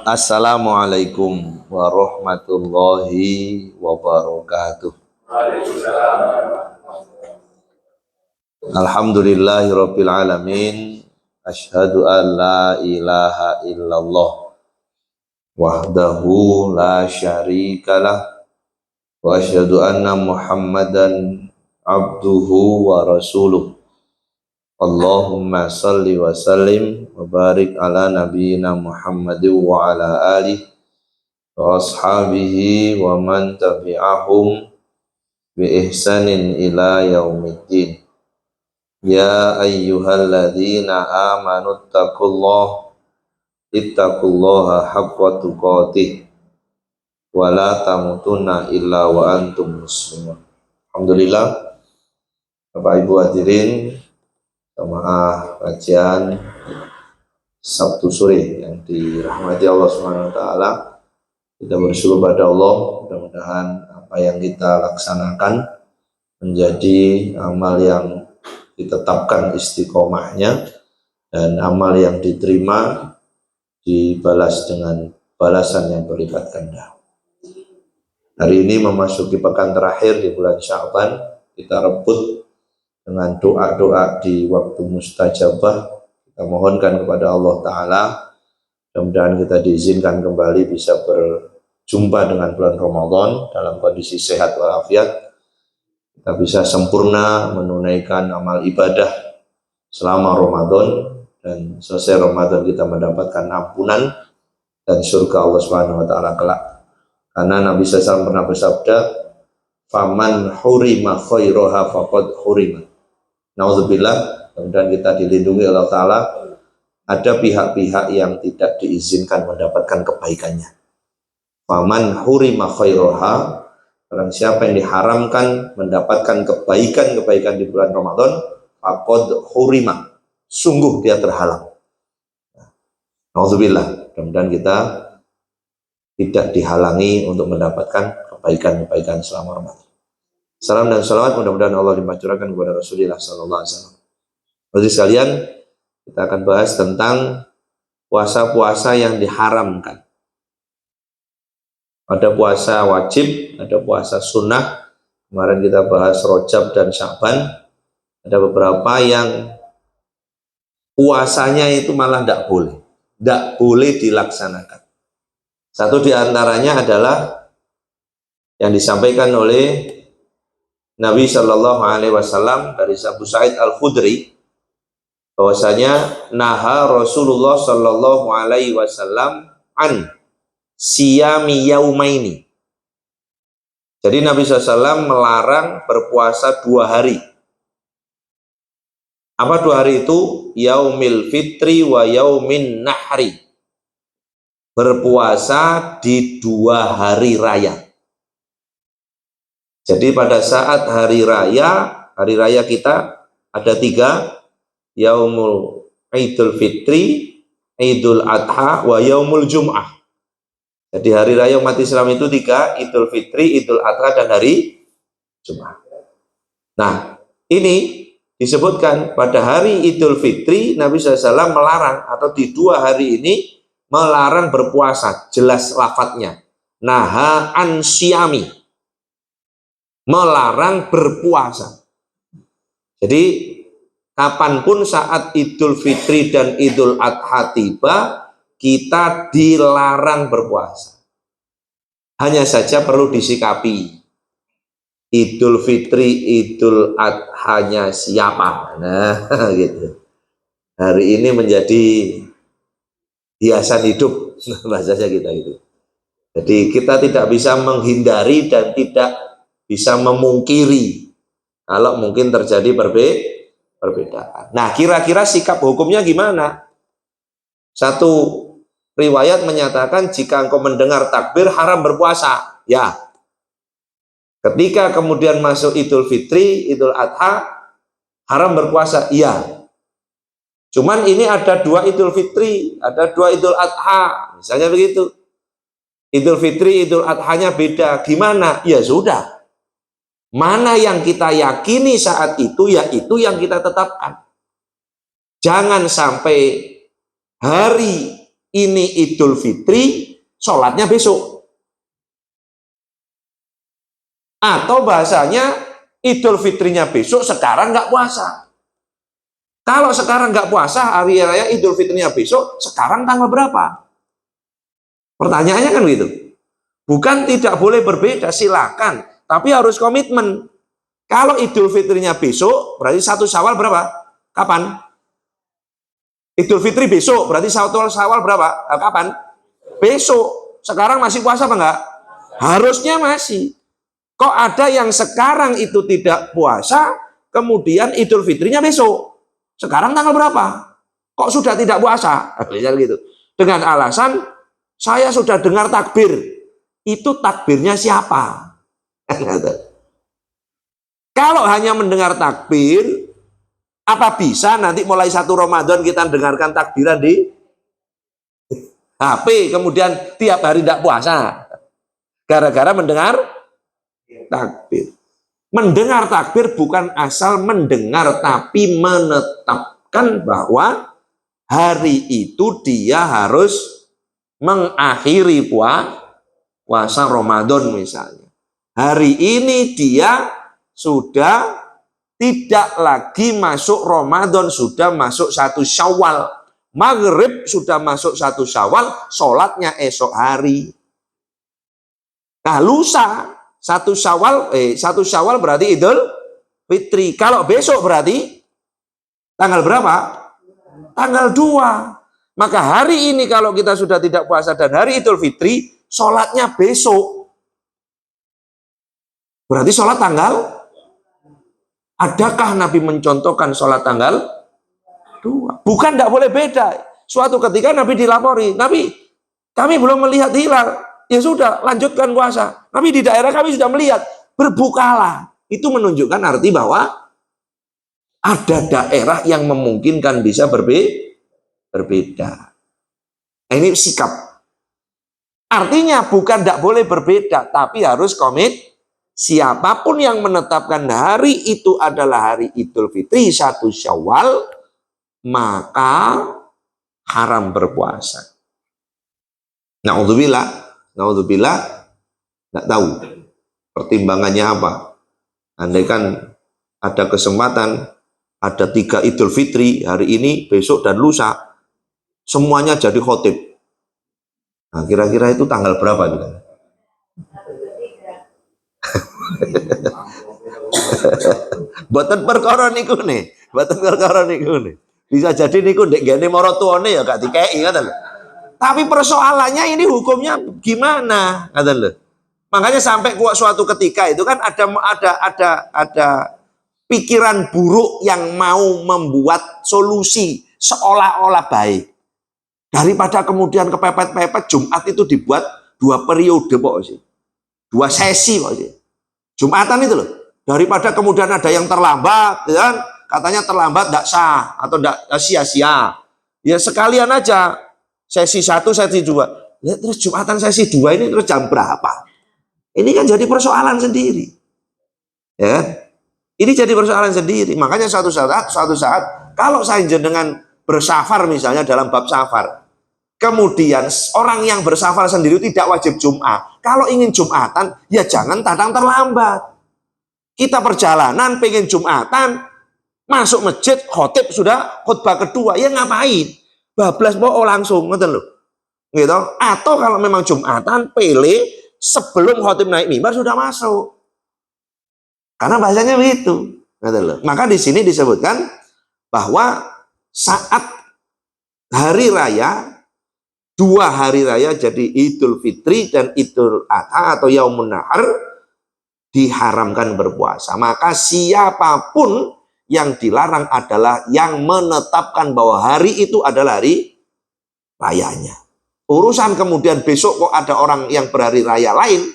Assalamualaikum warahmatullahi wabarakatuh. Alhamdulillahirabbil alamin. Asyhadu an la ilaha illallah wahdahu la syarikalah wa asyhadu anna Muhammadan abduhu wa rasuluh. Allahumma salli wa sallim wa barik ala nabiyyina Muhammadin wa ala alihi wa ashabihi wa man tabi'ahum bi ihsanin ila yaumiddin. Ya ayyuhalladzina amanu ittaqullaha haqqa tuqatih wa la tamutunna illa wa antum muslimun. Alhamdulillah, Bapak Ibu hadirin jamaah kajian Sabtu sore yang dirahmati Allah Subhanahu wa taala. Kita bersyukur pada Allah, mudah-mudahan apa yang kita laksanakan menjadi amal yang ditetapkan istiqomahnya dan amal yang diterima dibalas dengan balasan yang berlipat ganda. Hari ini memasuki pekan terakhir di bulan Sya'ban, kita rebut dengan doa-doa di waktu mustajabah. Kita mohonkan kepada Allah Ta'ala, mudah-mudahan kita diizinkan kembali bisa berjumpa dengan bulan Ramadan dalam kondisi sehat walafiat. Kita bisa sempurna menunaikan amal ibadah selama Ramadan, dan selesai Ramadan kita mendapatkan ampunan dan surga Allah Subhanahu wa taala kelak. Karena Nabi SAW pernah bersabda, "Faman hurima khairaha faqad hurima." Nauzubillah, kemudian kita dilindungi Allah Ta'ala. Ada pihak-pihak yang tidak diizinkan mendapatkan kebaikannya. Faman hurima khairaha, barang siapa yang diharamkan mendapatkan kebaikan-kebaikan di bulan Ramadan, faqad hurima, sungguh dia terhalang. Nauzubillah, mudah-mudahan kita tidak dihalangi untuk mendapatkan kebaikan-kebaikan selama Ramadan. Salam dan salawat mudah-mudahan Allah dimancurkan kepada Rasulullah sallallahu alaihi wasallam. Jadi sekalian, kita akan bahas tentang puasa-puasa yang diharamkan. Ada puasa wajib, ada puasa sunnah. Kemarin kita bahas Rajab dan Sya'ban. Ada beberapa yang puasanya itu malah tidak boleh dilaksanakan. Satu di antaranya adalah yang disampaikan oleh Nabi Shallallahu Alaihi Wasallam dari Abu Sa'id Al-Khudri, bahwasanya naha Rasulullah Shallallahu Alaihi Wasallam an siyami yaumaini. Jadi Nabi SAW melarang berpuasa 2 hari. Apa 2 hari itu? Yaumil fitri wa yaumin nahri. Berpuasa di 2 hari raya. Jadi pada saat hari raya kita ada 3, Yaumul Idul Fitri, Idul Adha, wa Yaumul Jum'ah. Jadi hari raya umat Islam itu 3, Idul Fitri, Idul Adha, dan hari Jum'ah. Nah, ini disebutkan pada hari Idul Fitri, Nabi SAW melarang, atau di 2 hari ini melarang berpuasa, jelas lafadznya. Naha an siyami, melarang berpuasa. Jadi kapanpun saat Idul Fitri dan Idul Adha tiba, kita dilarang berpuasa. Hanya saja perlu disikapi, Idul Fitri, Idul Adhanya siapa? Nah, gitu. Hari ini menjadi hiasan hidup, bahasanya kita itu. Jadi kita tidak bisa menghindari dan tidak bisa memungkiri kalau mungkin terjadi perbedaan. Nah, kira-kira sikap hukumnya gimana? Satu riwayat menyatakan jika engkau mendengar takbir haram berpuasa, ya. Ketika kemudian masuk Idul Fitri, Idul Adha, haram berpuasa, iya. Cuman ini ada 2 Idul Fitri, ada 2 Idul Adha, misalnya begitu. Idul Fitri, Idul Adhanya beda, gimana? Ya sudah. Mana yang kita yakini saat itu, ya itu yang kita tetapkan. Jangan sampai hari ini Idul Fitri, sholatnya besok. Atau bahasanya Idul Fitrinya besok, sekarang nggak puasa. Kalau sekarang nggak puasa, hari raya Idul Fitrinya besok, sekarang tanggal berapa? Pertanyaannya kan gitu. Bukan tidak boleh berbeda, silakan. Tapi harus komitmen. Kalau Idul Fitrinya besok, berarti 1 Syawal berapa? Kapan? Idul Fitri besok, berarti 1 Syawal berapa? Kapan? Besok. Sekarang masih puasa apa enggak? Harusnya masih. Kok ada yang sekarang itu tidak puasa, kemudian Idul Fitrinya besok? Sekarang tanggal berapa? Kok sudah tidak puasa? Gitu. Dengan alasan, saya sudah dengar takbir. Itu takbirnya siapa? Kalau hanya mendengar takbir, apa bisa nanti mulai 1 Ramadan kita dengarkan takbiran di HP, kemudian tiap hari tidak puasa? Gara-gara mendengar takbir. Mendengar takbir bukan asal mendengar, tapi menetapkan bahwa hari itu dia harus mengakhiri puasa Ramadan misalnya. Hari ini dia sudah tidak lagi masuk Ramadan, sudah masuk 1 Syawal. Maghrib sudah masuk 1 Syawal, sholatnya esok hari. Nah, lusa 1 Syawal berarti Idul Fitri. Kalau besok berarti tanggal berapa? Tanggal 2. Maka hari ini kalau kita sudah tidak puasa dan hari Idul Fitri, sholatnya besok. Berarti sholat tanggal? Adakah Nabi mencontohkan sholat tanggal 2? Bukan, tidak boleh beda. Suatu ketika Nabi dilapori, Nabi, kami belum melihat hilal. Ya sudah, lanjutkan puasa. Tapi di daerah kami sudah melihat, berbukalah. Itu menunjukkan arti bahwa ada daerah yang memungkinkan bisa berbeda. Nah, ini sikap. Artinya bukan tidak boleh berbeda, tapi harus komit. Siapapun yang menetapkan hari itu adalah hari Idul Fitri 1 Syawal, maka haram berpuasa. Na'udzubillah, nggak tahu pertimbangannya apa. Andai kan ada kesempatan, ada 3 Idul Fitri, hari ini, besok, dan lusa, semuanya jadi khotib. Nah, kira-kira itu tanggal berapa juga? Boten perkara niku nih, bisa jadi niku ndek gene maratuwane ya gak dikeki ngoten lho. Tapi persoalannya ini hukumnya gimana, ngoten lho. Makanya sampai suatu ketika itu kan ada pikiran buruk yang mau membuat solusi seolah-olah baik. Daripada kemudian kepepet-pepet, Jumat itu dibuat 2 periode pokoknya sih. 2 sesi pokoknya. Jumatan itu loh. Daripada kemudian ada yang terlambat, kan? Katanya terlambat tidak sah atau tidak sia-sia. Ya sekalian aja sesi 1, sesi 2. Ya, terus Jumatan sesi 2 ini terus jam berapa? Ini kan jadi persoalan sendiri. Ya. Ini jadi persoalan sendiri. Makanya suatu saat kalau saya jenengan bersafar misalnya dalam bab safar, kemudian orang yang bersafar sendiri tidak wajib Jum'ah. Kalau ingin Jum'atan, ya jangan datang terlambat. Kita perjalanan pengen Jum'atan, masuk masjid, khotib sudah khutbah kedua, ya ngapain? Bablas langsung, ngoten lho. Gitu. Atau kalau memang Jum'atan, pilih sebelum khotib naik mimbar sudah masuk. Karena bahasanya begitu. Ngoten lho. Maka di sini disebutkan bahwa saat hari raya, 2 hari raya, jadi Idul Fitri dan Idul Adha atau Yaumun Nahar, diharamkan berpuasa. Maka siapapun yang dilarang adalah yang menetapkan bahwa hari itu adalah hari rayanya. Urusan kemudian besok kok ada orang yang berhari raya lain,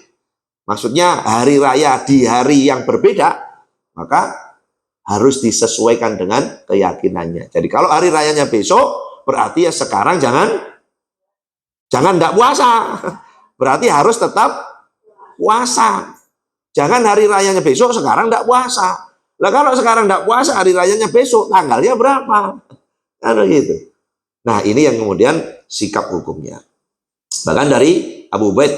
maksudnya hari raya di hari yang berbeda, maka harus disesuaikan dengan keyakinannya. Jadi kalau hari rayanya besok, berarti ya sekarang jangan tidak puasa. Berarti harus tetap puasa. Jangan hari rayanya besok, sekarang tidak puasa. Lah kalau sekarang tidak puasa, hari rayanya besok, tanggalnya berapa? Kan gitu. Nah, ini yang kemudian sikap hukumnya. Bahkan dari Abu Ubaid,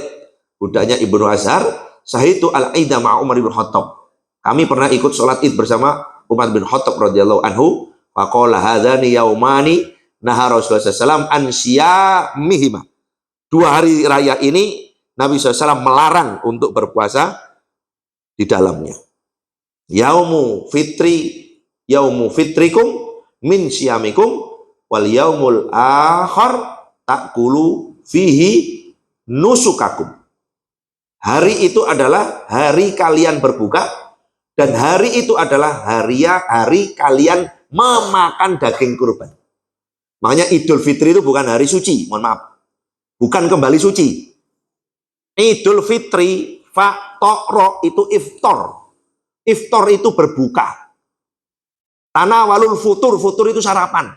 budaknya Ibnu Azhar, sahitu al-aida ma'a Umar bin Khattab. Kami pernah ikut sholat id bersama Umar bin Khattab radhiyallahu anhu. Faqala hadzani yaumani naha Rasulullah SAW an siyamihima. 2 hari raya ini Nabi SAW melarang untuk berpuasa di dalamnya. Yaumu fitrikum min siyamikum wal yaumul akhar takulu fihi nusukakum. Hari itu adalah hari kalian berbuka, dan hari itu adalah hari kalian memakan daging kurban. Makanya Idul Fitri itu bukan hari suci, mohon maaf. Bukan kembali suci. Idul Fitri, faktoro itu iftar. Iftar itu berbuka. Tanawalul futur, futur itu sarapan.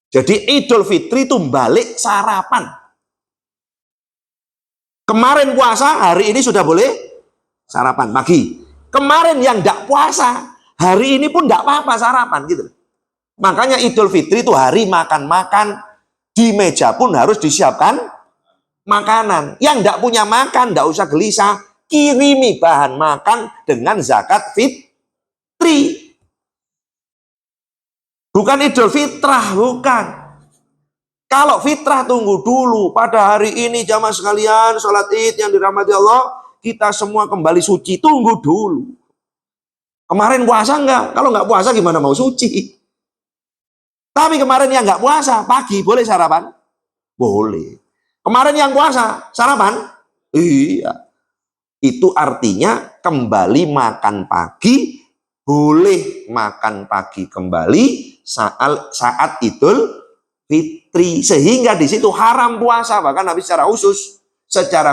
Jadi Idul Fitri itu balik sarapan. Kemarin puasa, hari ini sudah boleh sarapan pagi. Kemarin yang tidak puasa, hari ini pun tidak apa-apa sarapan gitu. Makanya Idul Fitri itu hari makan-makan. Di meja pun harus disiapkan makanan. Yang tidak punya makan, tidak usah gelisah. Kirimi bahan makan dengan zakat fitri. Bukan Idul Fitrah, bukan. Kalau fitrah tunggu dulu. Pada hari ini jamaah sekalian, sholat id yang dirahmati Allah, kita semua kembali suci. Tunggu dulu. Kemarin puasa enggak? Kalau enggak puasa gimana mau suci? Tapi kemarin yang nggak puasa, pagi boleh sarapan? Boleh. Kemarin yang puasa, sarapan? Iya. Itu artinya kembali makan pagi, boleh makan pagi kembali saat Idul Fitri. Sehingga di situ haram puasa. Bahkan Nabi secara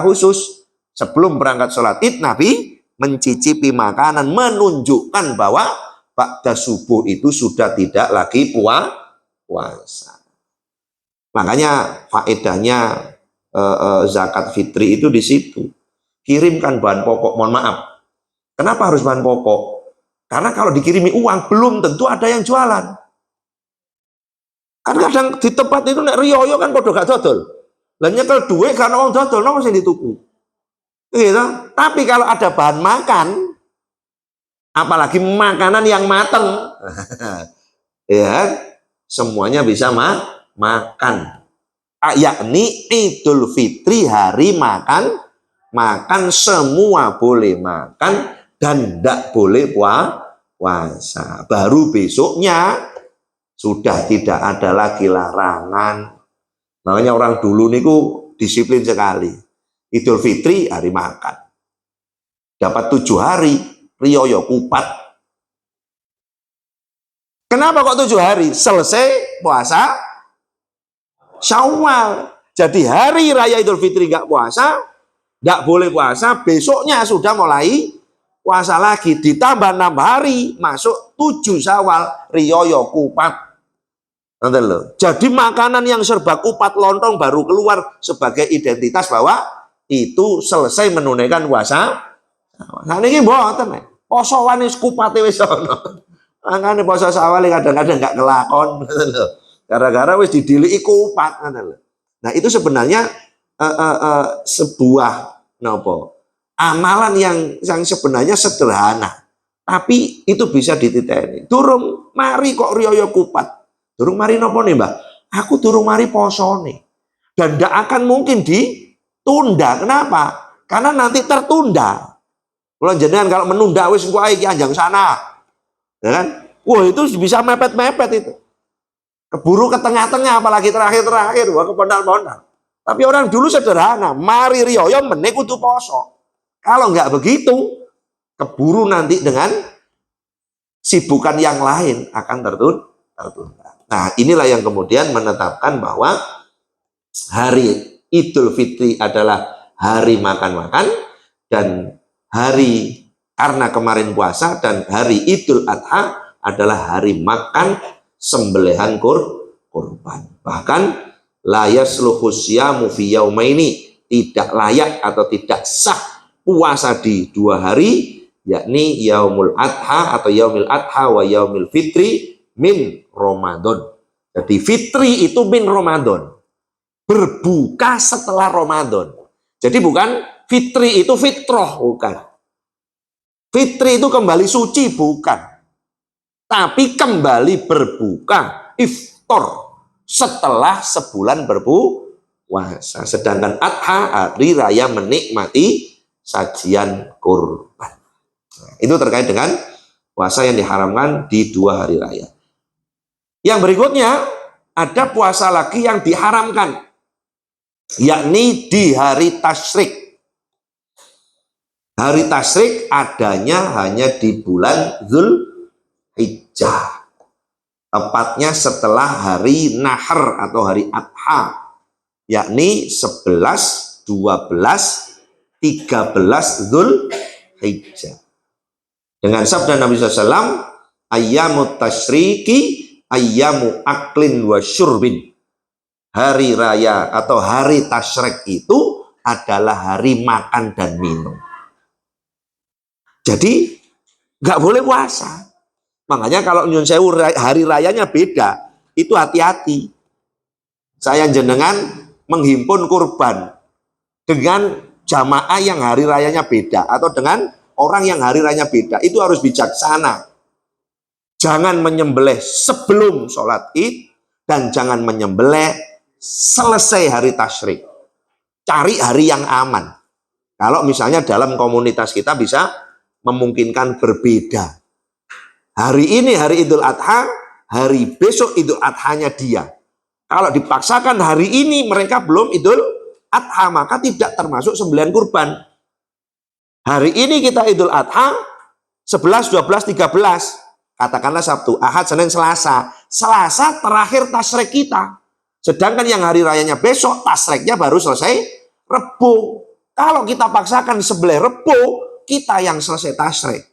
khusus, sebelum berangkat sholat id, Nabi mencicipi makanan, menunjukkan bahwa ba'da subuh itu sudah tidak lagi puasa. Makanya faedahnya zakat fitri itu di situ. Kirimkan bahan pokok. Mohon maaf. Kenapa harus bahan pokok? Karena kalau dikirimi uang belum tentu ada yang jualan. Kan kadang di tempat itu nek riyo kan podo gak dodol. Lah nyekel duit karena wong dodol napa sing dituku. Gitu. Tapi kalau ada bahan makan, apalagi makanan yang mateng, ya semuanya bisa makan. Yakni Idul Fitri hari makan semua boleh makan dan tidak boleh puasa. Baru besoknya sudah tidak ada lagi larangan. Makanya orang dulu niku disiplin sekali. Idul Fitri hari makan. Dapat 7 hari riyo kupat. Kenapa kok 7 hari? Selesai puasa Syawal. Jadi hari raya Idul Fitri nggak puasa, nggak boleh puasa, besoknya sudah mulai puasa lagi. Ditambah 6 hari, masuk 7 Syawal, riyo kupat. Jadi makanan yang serba kupat lontong baru keluar sebagai identitas bahwa itu selesai menunaikan puasa. Nah ini mboten posoan wis kupate wis ana. Makane poso Syawal kadang-kadang enggak kelakon gara-gara wis didiliki kupat. Nah itu sebenarnya sebuah amalan yang sebenarnya sederhana, tapi itu bisa dititeni. Durung mari kok riyo kupat. Durung mari nopo nih Mbak? Aku durung mari poso nih. Dan tidak akan mungkin ditunda. Kenapa? Karena nanti tertunda. Kalau jenengan kalau menunda wis engko ae ki anjang sana. Ya kan? Wah, itu bisa mepet-mepet itu. Keburu ke tengah-tengah apalagi terakhir-terakhir, wah kepondal-pondal. Tapi orang dulu sederhana, mari riyo meneh kudu poso. Kalau enggak begitu, keburu nanti dengan sibukan yang lain akan tertunda. Nah, inilah yang kemudian menetapkan bahwa hari Idul Fitri adalah hari makan-makan, dan hari karena kemarin puasa, dan hari Idul Adha adalah hari makan sembelihan kurban. Bahkan la yasluhu syamu fi yaumaini, tidak layak atau tidak sah puasa di 2 hari, yakni yaumul adha atau yaumil adha wa yaumil fitri min Ramadan. Jadi fitri itu min Ramadan, berbuka setelah Ramadan. Jadi bukan fitri itu fitroh, bukan. Fitri itu kembali suci, bukan. Tapi kembali berbuka, iftar, setelah sebulan berpuasa. Sedangkan adha, hari raya menikmati sajian kurban. Itu terkait dengan puasa yang diharamkan di 2 hari raya. Yang berikutnya, ada puasa lagi yang diharamkan, yakni di hari tasyrik. Hari tasyrik adanya hanya di bulan Dzulhijjah. Tepatnya setelah hari Nahar atau hari Adha, yakni 11, 12, 13 Dzulhijjah. Dengan sabda Nabi SAW, ayyamut tasyriki ayyamu aklin wa syurbin. Hari raya atau hari tasyrik itu adalah hari makan dan minum. Jadi nggak boleh puasa. Makanya kalau nyun sewu hari rayanya beda, itu hati-hati. Saya jenengan menghimpun kurban dengan jamaah yang hari rayanya beda, atau dengan orang yang hari rayanya beda, itu harus bijaksana. Jangan menyembelih sebelum sholat id, dan jangan menyembelih selesai hari tasyrik. Cari hari yang aman. Kalau misalnya dalam komunitas kita bisa memungkinkan berbeda. Hari ini hari Idul Adha, hari besok Idul Adhanya dia. Kalau dipaksakan hari ini mereka belum Idul Adha, maka tidak termasuk sembelihan kurban. Hari ini kita Idul Adha 11, 12, 13. Katakanlah Sabtu, Ahad, Senin, Selasa. Selasa terakhir tasyrik kita. Sedangkan yang hari rayanya besok, tasyriknya baru selesai Rebo. Kalau kita paksakan sebelah Rebo, kita yang selesai tasyrik.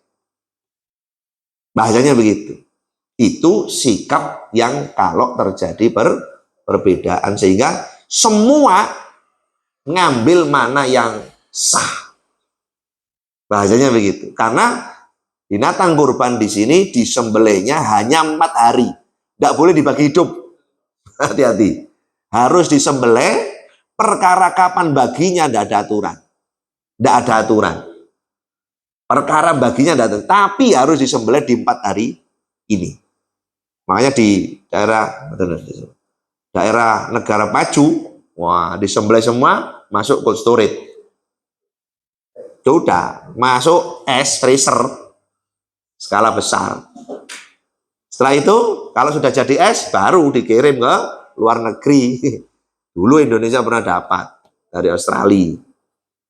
Bahasanya begitu. Itu sikap yang kalau terjadi perbedaan, sehingga semua ngambil mana yang sah. Bahasanya begitu. Karena binatang kurban di sini disembelihnya hanya 4 hari. Tidak boleh dibagi hidup. Hati-hati. Harus disembelih, perkara kapan baginya tidak ada aturan. Tidak ada aturan. Perkara baginya datang, tapi harus disembelih di 4 hari ini. Makanya di daerah negara maju, wah, disembelih semua, masuk cold storage. Sudah masuk es freezer skala besar. Setelah itu, kalau sudah jadi es, baru dikirim ke luar negeri. Dulu Indonesia pernah dapat dari Australia.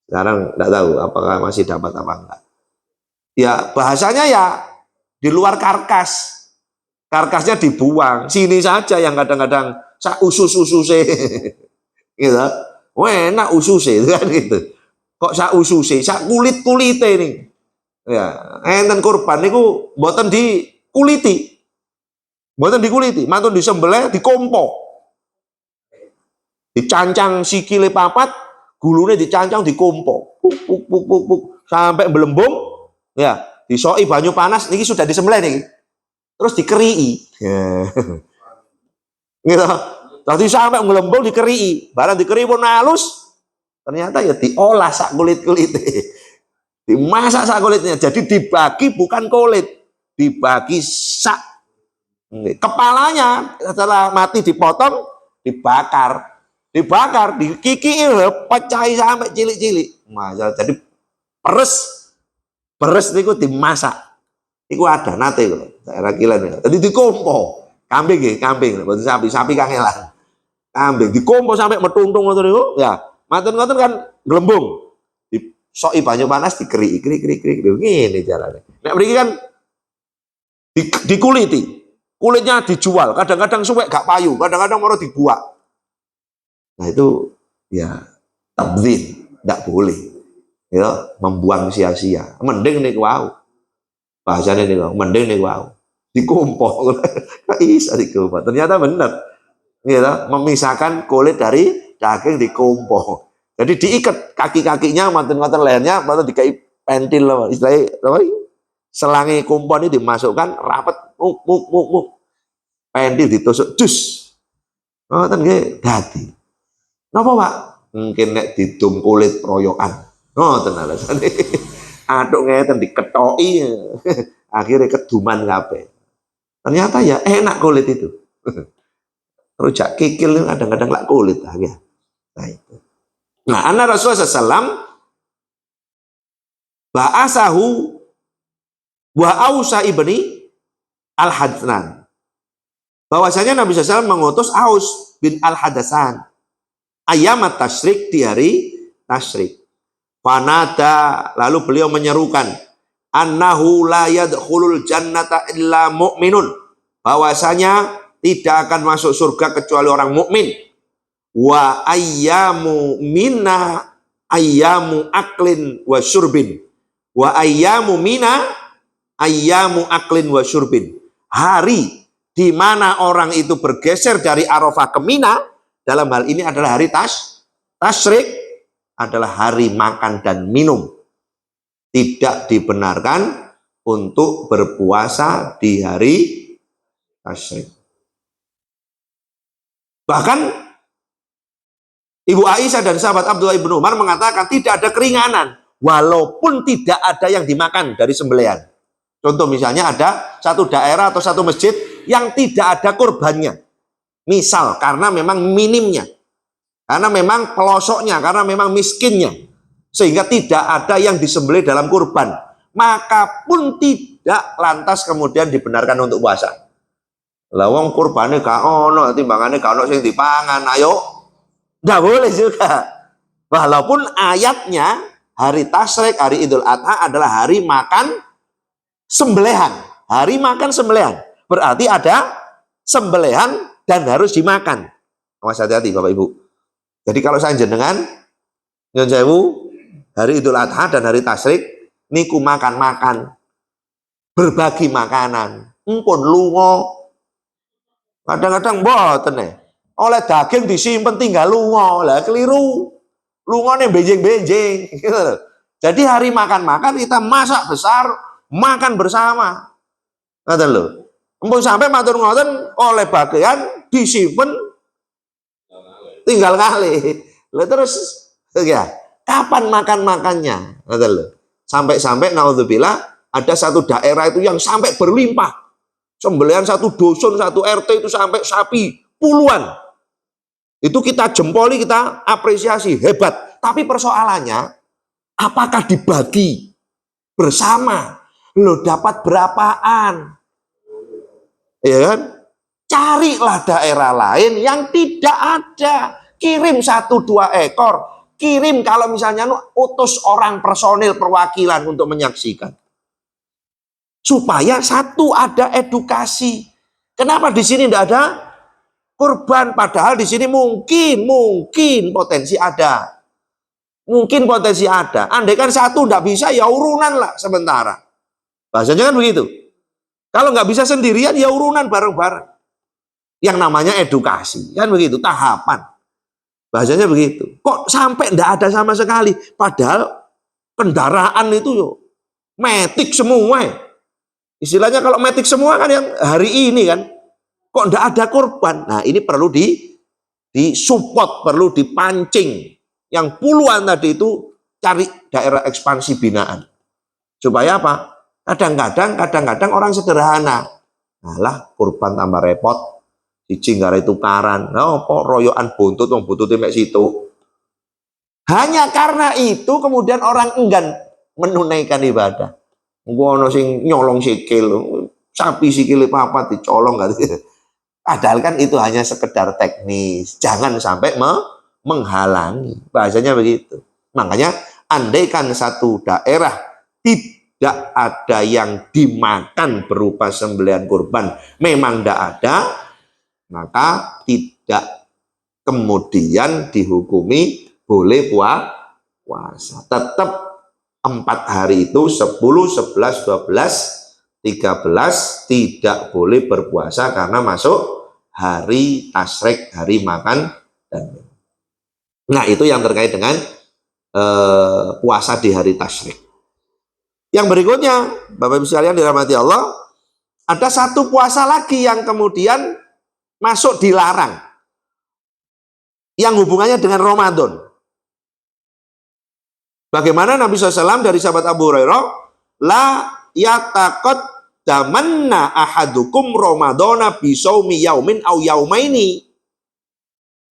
Sekarang tidak tahu apakah masih dapat apa enggak. Ya bahasanya ya di luar karkas. Karkasnya dibuang. Sini saja yang kadang-kadang sak usus-ususe. Gitu. Enak ususe kan gitu. Kok sak ususe, sak kulit-kulite nih. Ya, enten kurban niku mboten dikuliti. Mboten dikuliti, mantun disembelih, dikompo. Dicancang sikile papat, gulune dicancang dikompo. Puk puk puk puk puk sampai belembung. Ya, disoi banyu panas, niki sudah disembelih nih. Terus dikerii. Ya. Gitu. Tadi sampai ngelembung dikerii. Barang dikerii pun halus, ternyata ya diolah sak kulit-kulitnya. Dimasak sak kulitnya. Jadi dibagi bukan kulit, dibagi sak. Kepalanya setelah mati dipotong, dibakar. Dibakar, dikiki, pecahi sampai cilik-cilik. Jadi beres niku dimasak. Iku ada nate kok, daerah Kilen. Tadi dikompo. Kambing nggih, kambing, mboten sapi, sapi kangelan. Kambing dikompo sampai metungtung ngoten niku, ya. Maten-maten kan glembung. Disoki banyu panas dikerik, krik. Ngene carane. Nek mriki kan dikuliti. Kulitnya dijual, kadang-kadang suwek gak payu, kadang-kadang mau dibuat. Nah itu ya tabdzir, tidak boleh. Ya, membuang sia-sia. Mending nih wow. Bahasanya nih mending nih wow. Dikumpul. Bisa dikumpul. Ternyata benar. Ya, memisahkan kulit dari daging dikumpul. Jadi diikat kaki-kakinya, mantan-mantan lehernya, mantan dikai pentil loh. Istilahnya selangi kumpul ini dimasukkan rapat, muk. Pentil ditusuk jus. Ngoten nggih dadi. Napa Pak? Mungkin nek didum kulit proyokan. Ngoten alasane. Atuk ngeten diketoki. Akhirnya keduman kabeh. Ternyata ya enak kulit itu. Rujak kikil kadang-kadang lak kulit ya. Nah itu. Nah, anna Rasulullah SAW ba'asahu wa Ausa ibni Al-Hadsan. Bahwasanya Nabi SAW mengutus Aus bin Al-Hadasan ayamat tasyrik di hari tasyrik. Fanada, lalu beliau menyerukan annahu la yadkhulul jannata illa mu'minun, bahwasanya tidak akan masuk surga kecuali orang mukmin. Wa ayyamu mina ayyamu aklin wa syurbin. Wa ayyamu mina ayyamu aklin wa syurbin. Hari di mana orang itu bergeser dari Arafah ke Mina, dalam hal ini adalah hari tasyrik, adalah hari makan dan minum. Tidak dibenarkan untuk berpuasa di hari tasyrik. Bahkan Ibu Aisyah dan sahabat Abdullah ibnu Umar mengatakan tidak ada keringanan walaupun tidak ada yang dimakan dari sembelihan. Contoh misalnya ada satu daerah atau satu masjid yang tidak ada kurbannya. Misal karena memang minimnya, karena memang pelosoknya, karena memang miskinnya, sehingga tidak ada yang disembelih dalam kurban, maka pun tidak lantas kemudian dibenarkan untuk puasa. Lawang kurbannya gak ono, timbangannya gak ono sing dipangan, ayo, nggak boleh juga. Walaupun ayatnya hari tasyrik, hari Idul Adha adalah hari makan sembelihan, hari makan sembelihan, berarti ada sembelihan dan harus dimakan. Awas hati-hati Bapak Ibu. Jadi kalau saya jenengan nyun sewu hari Idul Adha dan hari tasyrik niku makan-makan, berbagi makanan, empun lungo. Kadang-kadang mboten oleh daging disimpen tinggal lungo, lah keliru. Lungone benjing-benjing gitu loh. Jadi hari makan-makan kita masak besar, makan bersama. Ngoten lho. Empun sampai matur ngoten oleh bagian disimpen tinggal kali. Lah terus ya, kapan makan-makannya? Ngoten lho. Sampai-sampai naudzubillah ada satu daerah itu yang sampai berlimpah. Sembelihan satu dusun, satu RT itu sampai sapi puluhan. Itu kita jempoli, kita apresiasi, hebat. Tapi persoalannya, apakah dibagi bersama? Lo dapat berapaan? Ya kan? Carilah daerah lain yang tidak ada. Kirim 1-2 ekor. Kirim kalau misalnya utus orang personil perwakilan untuk menyaksikan. Supaya satu ada edukasi. Kenapa di sini tidak ada kurban? Padahal di sini mungkin potensi ada. Mungkin potensi ada. Andai kan satu tidak bisa, ya urunan lah sementara. Bahasanya kan begitu. Kalau nggak bisa sendirian, ya urunan bareng-bareng. Yang namanya edukasi. Kan begitu, tahapan. Bahasanya begitu. Kok sampai tidak ada sama sekali? Padahal kendaraan itu metik semua. Istilahnya kalau metik semua kan yang hari ini kan. Kok tidak ada korban? Nah ini perlu disupport, perlu dipancing. Yang puluhan tadi itu cari daerah ekspansi binaan. Supaya apa? Kadang-kadang orang sederhana. Alah, kurban tambah repot. Siji gara tukaran. Nah, kok royokan buntut, wong buntute mek situ. Hanya karena itu kemudian orang enggan menunaikan ibadah. Gua ono sing nyolong sikil, sapi sikile papat dicolong gitu. Padahal kan itu hanya sekedar teknis. Jangan sampai menghalangi. Bahasanya begitu. Makanya andaikan satu daerah tidak ada yang dimakan berupa sembelihan kurban, memang tidak ada, maka tidak kemudian dihukumi boleh puasa. Tetap 4 hari itu 10, 11, 12, 13 tidak boleh berpuasa karena masuk hari tasyrik, hari makan dan minum. Nah itu yang terkait dengan puasa di hari tasyrik. Yang berikutnya, Bapak Ibu sekalian dirahmati Allah, ada satu puasa lagi yang kemudian masuk dilarang. yang hubungannya dengan Ramadan. Bagaimana Nabi SAW dari sahabat Abu Hurairah, la yatakot damanna ahadukum Ramadana bisaumi yaumin au yaumaini.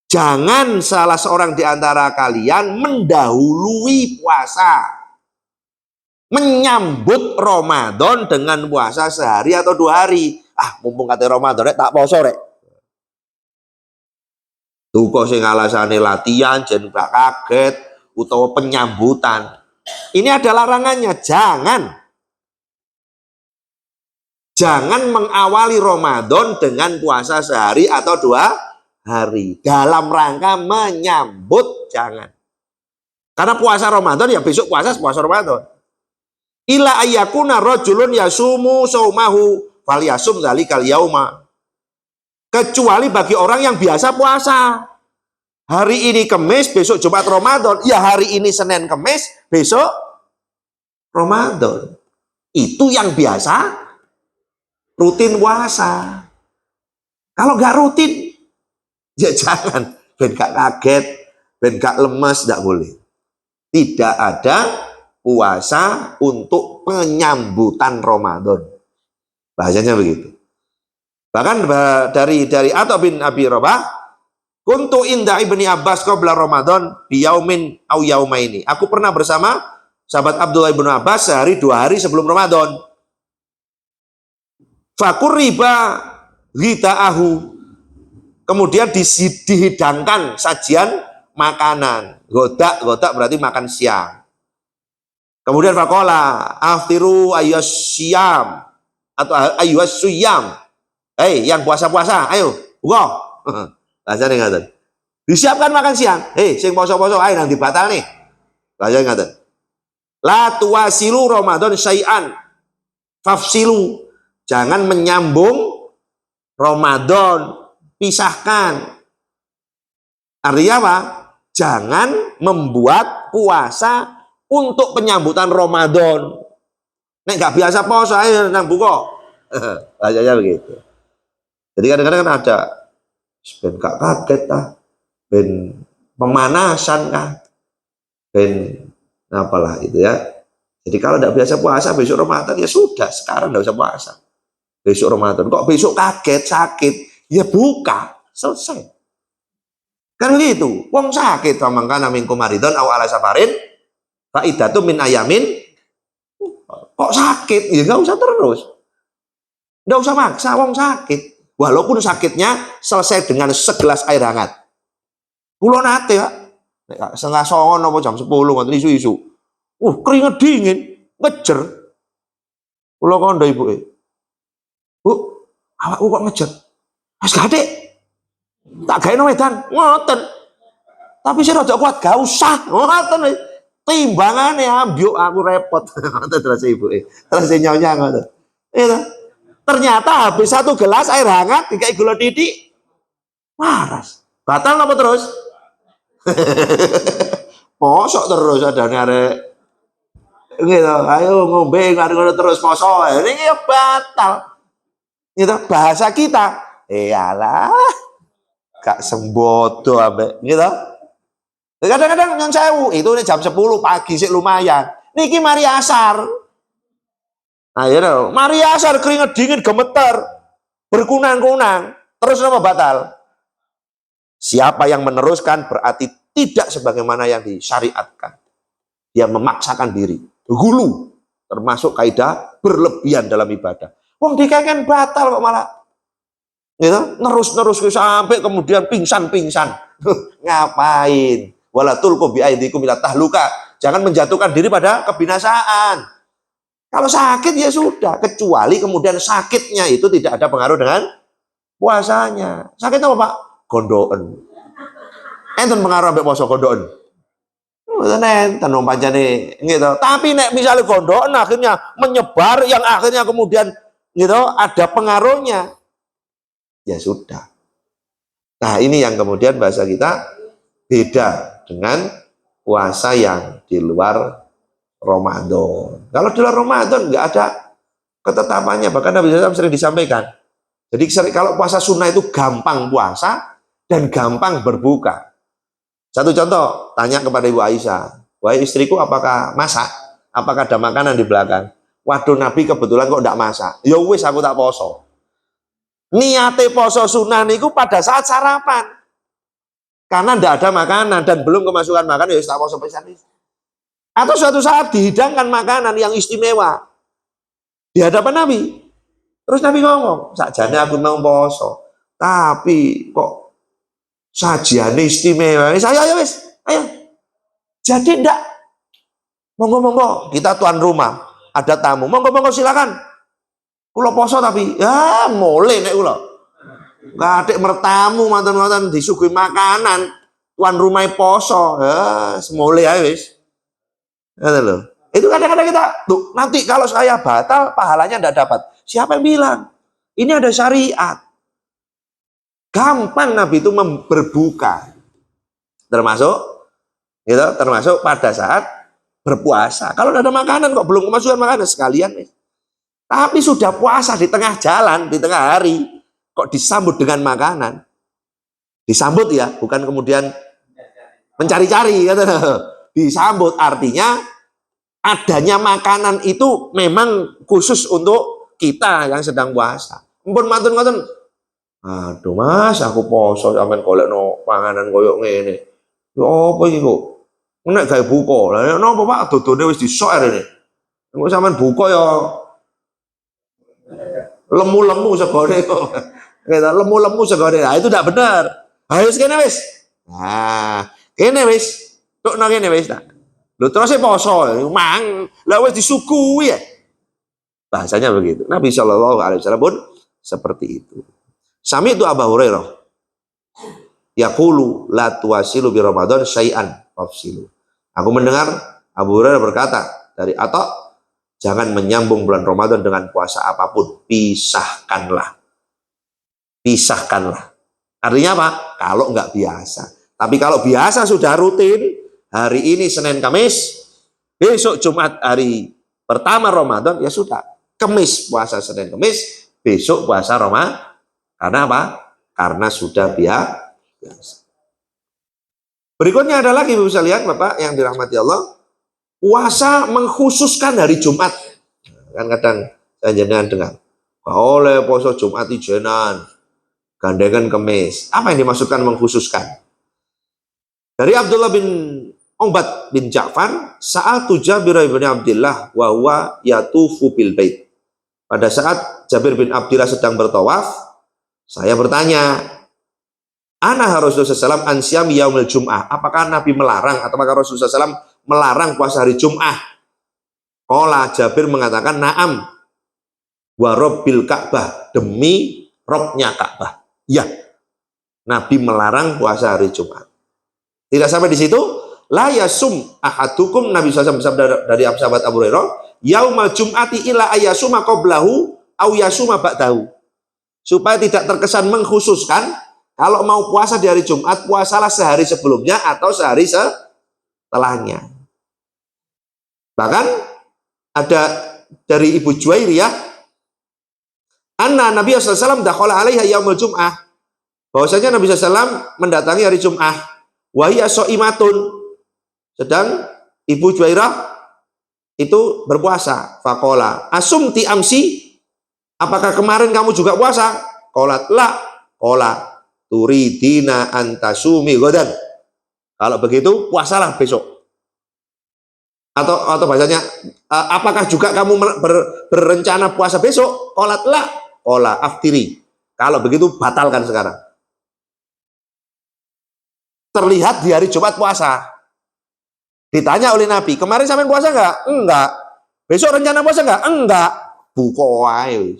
Jangan salah seorang di antara kalian mendahului puasa, menyambut Ramadan dengan puasa sehari atau 2 hari. Mumpung kata Ramadan tak poso rek. Tuh kok sing alasane latihan jen gak kaget utawa penyambutan. Ini ada larangannya, jangan mengawali Ramadan dengan puasa sehari atau 2 hari dalam rangka menyambut, jangan. Karena puasa Ramadan ya besok puasa Ramadan. Ila ayyakuna rajulun yasumu saumahu falyasum dzalikal yauma. Kecuali bagi orang yang biasa puasa. Hari ini Kamis, besok Jumat Ramadan. Ya hari ini Senin Kamis, besok Ramadan. Itu yang biasa rutin puasa. Kalau nggak rutin, ya jangan. Ben gak kaget, ben gak lemes, tidak boleh. Tidak ada puasa untuk penyambutan Ramadan. Bahasanya begitu. Bahkan dari Atha bin Abi Rabah, kuntu inda ibni Abbas qabla Ramadan biyaumin au yaumaini. Aku pernah bersama sahabat Abdullah ibnu Abbas sehari 2 hari sebelum Ramadan. Fakuriba ghita'ahu. Kemudian dihidangkan sajian makanan. Godak berarti makan siang. Kemudian fakola aftiru ayyusyam atau ayyusuyam. Hei, yang puasa-puasa, ayo, buka. Bahasanya ngaten. Disiapkan makan siang. Hei, sing poso-poso ayo nang dibatal nih. Bahasanya ngaten. La tuwasilu Ramadan syai'an. Fafsilu. Jangan menyambung Ramadan, pisahkan. Artinya apa? Jangan membuat puasa untuk penyambutan Ramadan. Nek nggak biasa poso ayo nang buka. Bahasanya begitu. Jadi kadang-kadang kan ada ben gak kaget ben pemanasan ben apalah itu ya. Jadi kalau tidak biasa puasa besok Ramadan ya sudah, sekarang tidak usah puasa. Besok Ramadan kok besok kaget sakit ya buka, selesai. Kan begitu. Wong sakit pamangkana minkum maridon aw ala safarin fa iddatu min ayamin. Kok sakit ya nggak usah terus. Nggak usah maksa wong sakit. Walaupun sakitnya selesai dengan segelas air hangat. Kulo nate ya, setengah 09.00 apa jam 10 ngoten isu-isu. Keringet dingin, ngejer. Kulo kondo ibu, Bu, awakku kok ngejer? Wis gade. Tak gawe nang edan, ngoten. Tapi saya rada kuat, gak usah, ngoten. Timbangane ambyuk aku repot. Ngoten terus ibu. Terus nyonya ngoten. Itu. Ternyata habis 1 gelas air hangat dikai gula titik waras. Batal apa terus? Posok terus adane arek. Gitu. Ayo ngombe ngono terus poso. Ini ya batal. Gitu bahasa kita. Iyalah. Gak sembodo ambek gitu. Kadang-kadang yang sewu itu nih jam 10 pagi sih lumayan. Niki mari asar. Ayo, mari asar keringet dingin gemeter, berkunang-kunang, terus apa batal? Siapa yang meneruskan berarti tidak sebagaimana yang disyariatkan. Dia memaksakan diri, hulu, termasuk kaidah berlebihan dalam ibadah. Wong dikeken batal kok malah, gitu, terus sampai kemudian pingsan. Ngapain? Wala tulqu biaidikum ila tahluka. Jangan menjatuhkan diri pada kebinasaan. Kalau sakit ya sudah, kecuali kemudian sakitnya itu tidak ada pengaruh dengan puasanya. Sakit apa Pak? Gondoen. Enten pengaruh sampai puasa gondoen. Enten pancene gitu. Tapi nek misalnya gondoen akhirnya menyebar yang akhirnya kemudian gitu ada pengaruhnya. Ya sudah. Nah, ini yang kemudian bahasa kita beda dengan puasa yang di luar Ramadan. Kalau di luar Ramadan nggak ada ketetapannya, bahkan Nabi SAW sering disampaikan. Jadi kalau puasa sunnah itu gampang puasa dan gampang berbuka. Satu contoh, tanya kepada Ibu Aisyah, wahai istriku, apakah masak? Apakah ada makanan di belakang? Waduh, Nabi kebetulan kok tidak masak. Ya wis, aku tak poso. Niate poso sunnah niku pada saat sarapan. Karena tidak ada makanan dan belum kemasukan makanan, ya tak poso pisan. Atau suatu saat dihidangkan makanan yang istimewa di hadapan Nabi. Terus Nabi ngomong, sakjane aku mau poso, tapi kok sajian istimewa. Saya ya wis, ayo. Jadi ndak, monggo-monggo, kita tuan rumah, ada tamu, monggo-monggo silakan. Kulo poso tapi, ya mulai nek kulo. Kadek mertamu mantan-mantan disuguhi makanan, tuan rumah poso, ya mulai aja wis. Itu kadang-kadang kita, tuh nanti kalau saya batal, pahalanya ndak dapat. Siapa yang bilang? Ini ada syariat. Gampang Nabi itu berbuka. Termasuk pada saat berpuasa. Kalau tidak ada makanan kok belum kemasukan makanan sekalian nih. Tapi sudah puasa di tengah jalan, di tengah hari, kok disambut dengan makanan. Disambut ya, bukan kemudian mencari-cari. Disambut artinya adanya makanan itu memang khusus untuk kita yang sedang puasa. Ampun mantun-mantun. Aduh mas, aku poso sampean golekno panganan koyo ngene. Ya apa iki kok? Nek gawe buka. Lah napa Pak dodone wis disok rene. Engko sampean buka ya lemu-lemu segone kok. Lemu-lemu segone. Nah, itu tidak benar. Ayo kene wis. Nah, kene wis. Tukno kene wis tak. Lho terus poso, mang. Lah wis disuguhi ya. Bahasanya begitu. Nabi Shallallahu alaihi wasallam pun seperti itu. Sami itu Abu Hurairah. Yaqulu la tuwasilu bi Ramadan syai'an fafsilu. Aku mendengar Abu Hurairah berkata dari Atha, jangan menyambung bulan Ramadan dengan puasa apapun, pisahkanlah. Pisahkanlah. Artinya apa? Kalau nggak biasa. Tapi kalau biasa sudah rutin, hari ini Senin Kamis, besok Jumat hari pertama Ramadan, ya sudah. Kamis puasa Senin Kamis, besok puasa Ramadan. Karena apa? Karena sudah biasa. Berikutnya ada lagi, bisa lihat Bapak yang dirahmati Allah, puasa mengkhususkan hari Jumat. Kan kadang saya jangan dengar, oleh puasa Jumat ijenan, gandengan Kamis. Apa yang dimaksudkan mengkhususkan? Dari Abdullah bin Ubaid bin Ja'far, sa'altu Jabir bin Abdillah wa huwa yatufu bil bait. Pada saat Jabir bin Abdillah sedang bertawaf, saya bertanya, ana Rasulullah SAW ansyam yaumil Jum'ah. Apakah Nabi melarang atau apakah Rasulullah SAW melarang puasa hari Jum'ah? Qala Jabir mengatakan, na'am wa rabbil Ka'bah, demi robnya Ka'bah. Ya, Nabi melarang puasa hari Jumat. Tidak sampai di situ, la yasum ahadukum, Nabi SAW bersabda dari sahabat Abu Hurairah, yaumal Jum'ati illa ayasuma qablahu au yasuma ba'dahu. Supaya tidak terkesan mengkhususkan, kalau mau puasa di hari Jumat, puasalah sehari sebelumnya atau sehari setelahnya. Bahkan ada dari Ibu Juwairiyah, anna Nabi SAW dakhala alaiha yaumul Jum'ah, bahwasanya Nabi SAW mendatangi hari Jum'ah, wahiyya so'imatun, sedang Ibu Juwairiyah itu berpuasa. Faqala asumti amsi, apakah kemarin kamu juga puasa? Qolat la. Qola turidina antasumi godan. Kalau begitu puasalah besok. Atau bahasanya, apakah juga kamu berencana puasa besok? Qolat la. Qola aftiri. Kalau begitu batalkan sekarang. Terlihat di hari Jumat puasa. Ditanya oleh Nabi, kemarin sampai puasa enggak? Enggak. Besok rencana puasa enggak? Enggak. Buka wae.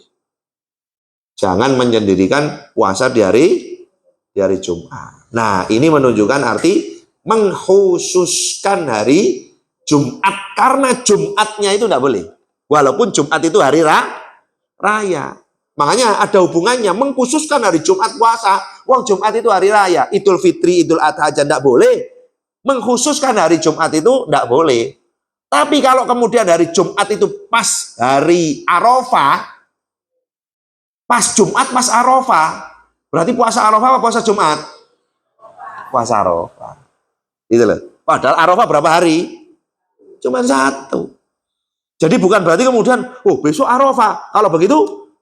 Jangan menyendirikan puasa di hari Jumat. Nah, ini menunjukkan arti mengkhususkan hari Jumat, karena Jumatnya itu tidak boleh. Walaupun Jumat itu hari raya. Makanya ada hubungannya, mengkhususkan hari Jumat puasa. Wong Jumat itu hari raya, Idul Fitri, Idul Adha aja tidak boleh. Mengkhususkan hari Jumat itu tidak boleh. Tapi kalau kemudian hari Jumat itu pas hari Arafah, pas Jumat, pas Arafah, berarti puasa Arafah apa puasa Jumat? Puasa Arafah. Gitu loh. Padahal Arafah berapa hari? Cuma 1. Jadi bukan berarti kemudian, oh besok Arafah. Kalau begitu,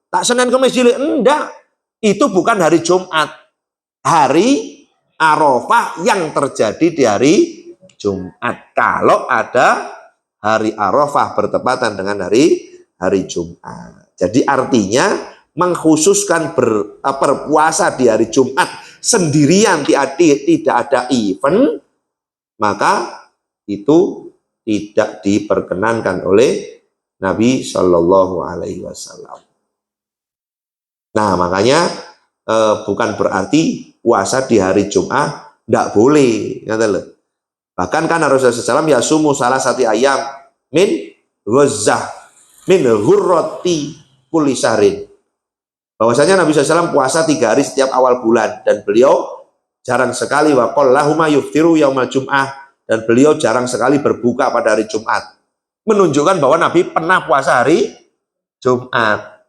tak Senin Kemis jilid. Enggak. Itu bukan hari Jumat. Hari Arafah yang terjadi di hari Jumat. Kalau ada hari Arafah bertepatan dengan hari Jumat. Jadi artinya mengkhususkan berpuasa di hari Jumat sendirian, tidak ada event, maka itu tidak diperkenankan oleh Nabi Shallallahu Alaihi Wasallam. Nah, makanya bukan berarti puasa di hari Jumat tidak boleh. Bahkan kan Rasulullah SAW ya sumu salah satu ayam min ghazzah min hurroti kulisarin. Bahwasanya Nabi SAW puasa 3 hari setiap awal bulan, dan beliau jarang sekali waqol lahuma yuftiru yaumal jum'ah, dan beliau jarang sekali berbuka pada hari Jumat. Menunjukkan bahwa Nabi pernah puasa hari Jumat.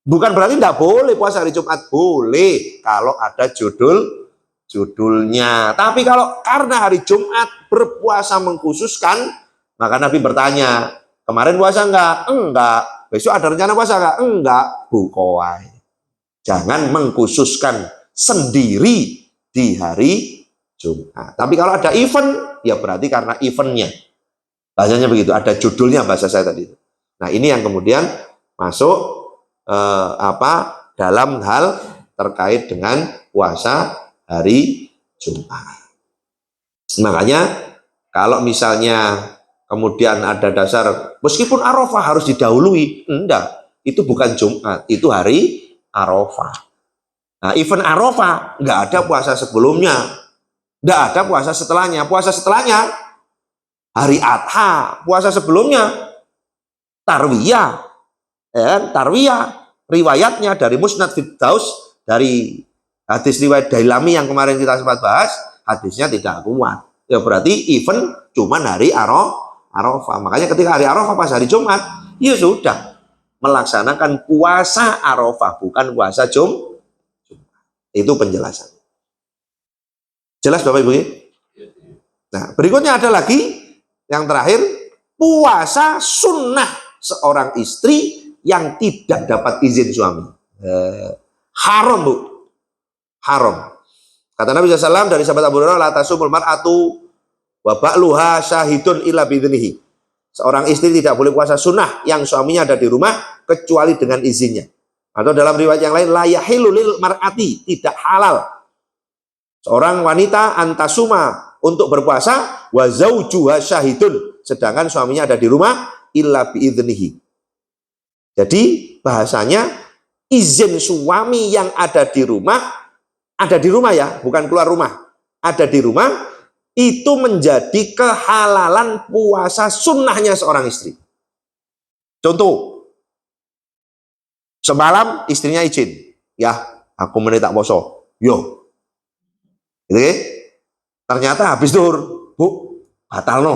Bukan berarti tidak boleh puasa hari Jumat, boleh kalau ada judulnya. Tapi kalau karena hari Jumat berpuasa mengkhususkan, maka Nabi bertanya, kemarin puasa enggak? Enggak. Besok ada rencana puasa enggak? Enggak. Bukowai. Jangan mengkhususkan sendiri di hari Jumat. Tapi kalau ada event, ya berarti karena eventnya. Bahasanya begitu, ada judulnya bahasa saya tadi. Nah, ini yang kemudian masuk dalam hal terkait dengan puasa hari Jumat. Makanya kalau misalnya kemudian ada dasar meskipun Arafah harus didahului, enggak, itu bukan Jumat, itu hari Arafah. Nah, event Arafah enggak ada puasa sebelumnya, enggak ada puasa setelahnya. Puasa setelahnya hari Adha, puasa sebelumnya Tarwiyah. Tarwiyah riwayatnya dari Musnad Firdaus, dari hadis riwayat Dailami yang kemarin kita sempat bahas, hadisnya tidak kuat. Ya berarti event cuma hari Arafah. Makanya ketika hari Arafah pas hari Jumat, ya sudah melaksanakan puasa Arafah, bukan puasa Jumat. Itu penjelasan. Jelas Bapak Ibu? Nah, berikutnya ada lagi yang terakhir, puasa sunnah seorang istri yang tidak dapat izin suami. Haram, Bu. Haram. Kata Nabi SAW dari sahabat Abu Hurairah, la tasumul mar'atu wa ba'luha syahidun illa bidnihi. Seorang istri tidak boleh puasa sunnah yang suaminya ada di rumah kecuali dengan izinnya. Atau dalam riwayat yang lain, la yahilu lil mar'ati, tidak halal seorang wanita antasuma untuk berpuasa wa zaujuha syahidun, sedangkan suaminya ada di rumah illa biidnihi. Jadi bahasanya izin suami yang ada di rumah ya, bukan keluar rumah, ada di rumah, itu menjadi kehalalan puasa sunnahnya seorang istri. Contoh, semalam istrinya izin, ya aku tak poso, yo, gitu ya. Ternyata habis duhur, Bu, batal no.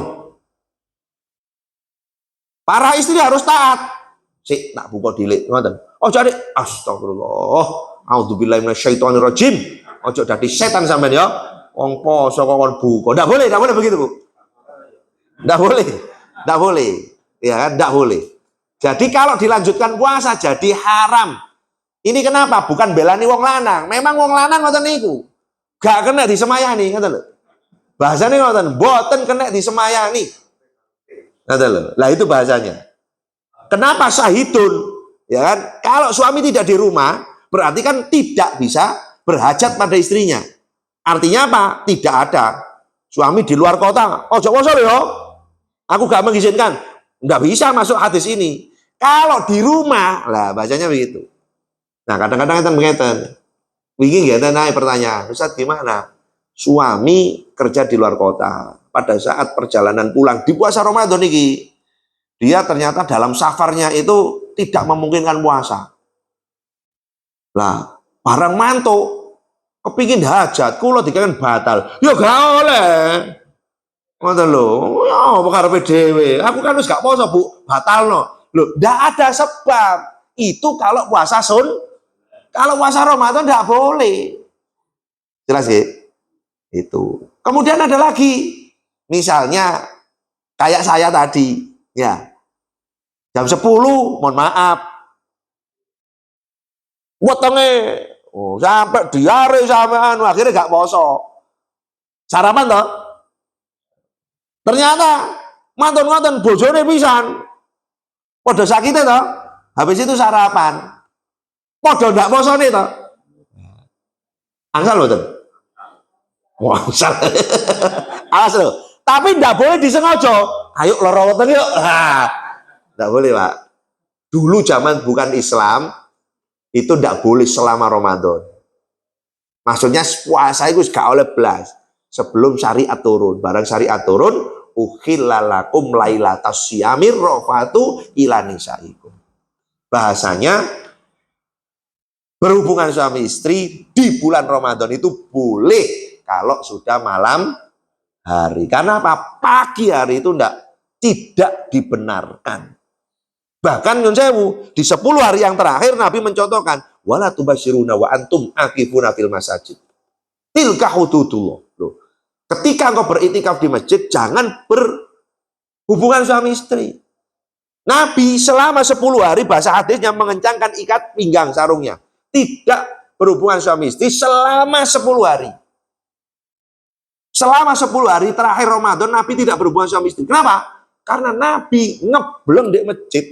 Para istri harus taat. Sik tak buka dilik, ngoten. Oh jadi astagfirullah. Auzubillahi minasyaitonirrajim. Ojo dadi setan sampean ya. Wong poso kok buka. Ndak boleh begitu, Bu. Ndak boleh. Ya kan, ndak boleh. Jadi kalau dilanjutkan puasa jadi haram. Ini kenapa? Bukan belani wong lanang. Memang wong lanang ngoten niku. Gak kena disemayani, ngoten lho. Bahasane ngoten, mboten kena disemayani. Ngoten lho. Lah itu bahasanya. Kenapa syahidun? Ya kan? Kalau suami tidak di rumah, berarti kan tidak bisa berhajat pada istrinya. Artinya apa? Tidak ada. Suami di luar kota. Oh, jangan poso ya. Aku gak mengizinkan. Nggak bisa masuk hadis ini. Kalau di rumah, lah bacanya begitu. Nah, kadang-kadang kita mengatakan, wingi nggak naik pertanyaan, Ustaz gimana? Suami kerja di luar kota. Pada saat perjalanan pulang di puasa Ramadan ini, dia ternyata dalam safarnya itu tidak memungkinkan puasa. Lah, barang mantuk, kepingin hajat, kula dikarenakan batal. Ya gak oleh. Ngoten lho, ya karepe dhewe. Aku kan wis gak poso, Bu, batalno. Lho, ndak ada sebab. Itu kalau puasa kalau puasa Ramadan ndak boleh. Jelas ya? Itu. Kemudian ada lagi, misalnya kayak saya tadi, ya jam 10, mohon maaf, wetenge, sampai diare sampean, akhirnya gak poso. Sarapan toh? Ternyata mantan-mantan bojone pisan, podo sakitnya toh. Habis itu sarapan, podo ndak posone toh. Angsal betul. Wah, angsal. Awas loh. Tapi ndak boleh disengaja. Ayo loro weteng yuk. Ndak boleh, Pak. Dulu zaman bukan Islam, itu ndak boleh selama Ramadan. Maksudnya puasa itu gak oleh belas sebelum syariat turun. Barang syariat turun, ukhillalakum lailatas syamir rofatu ila nisaikum. Bahasanya berhubungan suami istri di bulan Ramadan itu boleh kalau sudah malam hari. Karena apa? Pagi hari itu tidak dibenarkan. Bahkan nyun sewu, di 10 hari yang terakhir Nabi mencontohkan, wala tubasyiruna wa antum akifuna fil masajid. Tilka hududullah. Loh, ketika engkau beritikaf di masjid, jangan berhubungan suami istri. Nabi selama 10 hari, bahasa hadisnya mengencangkan ikat pinggang sarungnya. Tidak berhubungan suami istri selama 10 hari. Selama 10 hari terakhir Ramadan, Nabi tidak berhubungan suami istri. Kenapa? Karena Nabi ngebleng di masjid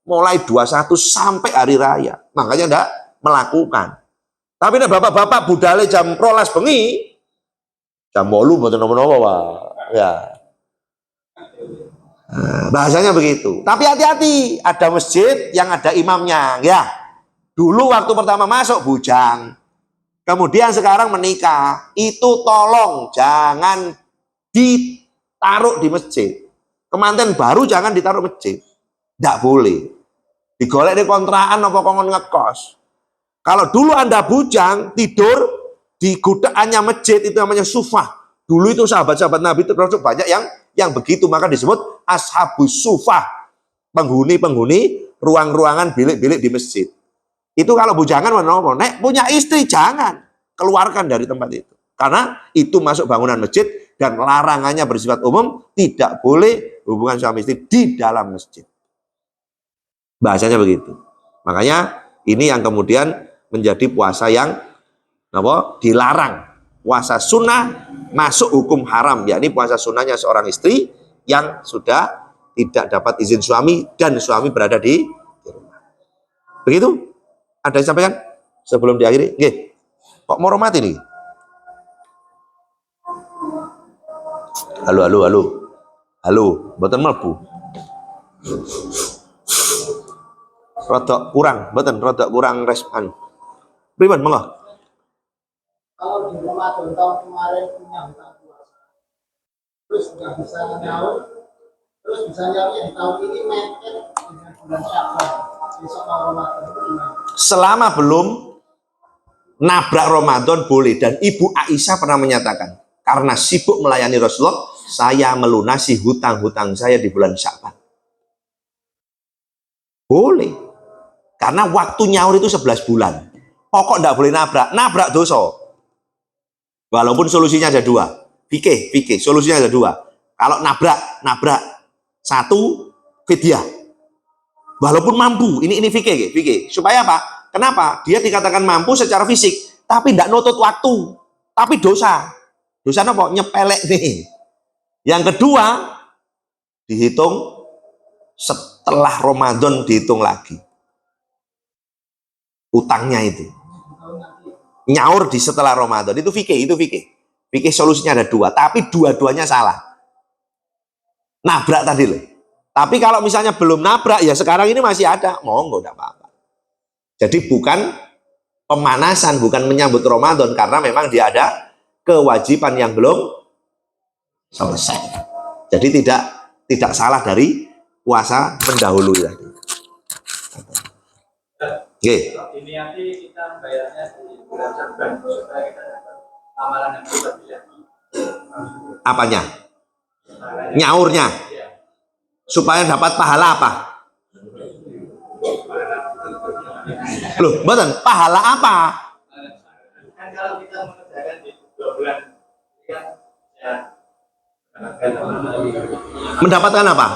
mulai 21 sampai hari raya. Makanya tidak melakukan. Tapi nek bapak-bapak budale jam 12 bengi, jam 8 mboten napa-napa, Pak. Ya. Nah, bahasanya begitu. Tapi hati-hati, ada masjid yang ada imamnya, ya. Dulu waktu pertama masuk bujang. Kemudian sekarang menikah, itu tolong jangan ditaruh di masjid. Kemanten baru jangan ditaruh masjid. Tidak boleh. Digolek di kontrakan apa kongon ngekos. Kalau dulu Anda bujang, tidur di gudaannya masjid, itu namanya sufah. Dulu itu sahabat-sahabat Nabi termasuk banyak yang begitu, maka disebut ashabus sufah. Penghuni-penghuni ruang-ruangan bilik-bilik di masjid. Itu kalau bujangan, nek punya istri jangan keluarkan dari tempat itu. Karena itu masuk bangunan masjid dan larangannya bersifat umum, tidak boleh hubungan suami istri di dalam masjid. Bahasanya begitu. Makanya ini yang kemudian menjadi puasa yang dilarang. Puasa sunnah masuk hukum haram, yakni puasa sunnahnya seorang istri yang sudah tidak dapat izin suami dan suami berada di rumah. Begitu? Ada yang sampaikan sebelum diakhiri? Nggih. Kok mau mati nih? Halo, mboten mlebu. Rodok kurang respon. Pripun monggo? Kalau di rumah tahun kemarin punya hutang puasa, terus nggak bisa nyaur, terus bisa nyaurnya di tahun ini mepet dengan bulan Syawal, besok Ramadan itu gimana? Selama belum nabrak Ramadan boleh, dan Ibu Aisyah pernah menyatakan, karena sibuk melayani Rasulullah, saya melunasi hutang-hutang saya di bulan Sya'ban. Boleh. Karena waktu nyaur itu 11 bulan. Pokok tidak boleh nabrak dosa. Walaupun solusinya ada dua. Fikih, solusinya ada dua. Kalau nabrak satu, fidyah. Walaupun mampu, ini fikih. Supaya apa? Kenapa? Dia dikatakan mampu secara fisik, tapi tidak nutut waktu. Tapi dosa. Dosa apa? Nyepelek nih. Yang kedua, dihitung setelah Ramadan, dihitung lagi utangnya itu. Nyaur di setelah Ramadan itu fikih. Fikih solusinya ada dua, tapi dua-duanya salah. Nabrak tadi loh. Tapi kalau misalnya belum nabrak, ya sekarang ini masih ada, monggo enggak apa-apa. Jadi bukan pemanasan, bukan menyambut Ramadan, karena memang dia ada kewajiban yang belum selesai. Jadi tidak salah dari puasa mendahului tadi. Oke. Ini nanti kita bayarnya di bulan Syawal supaya kita dapat amalan yang berbeda. Apanya? Nyaurnya. Supaya dapat pahala apa? Loh, betul. Pahala apa? Kan kalau kita mengerjakan di 2 bulan, Mendapatkan apa?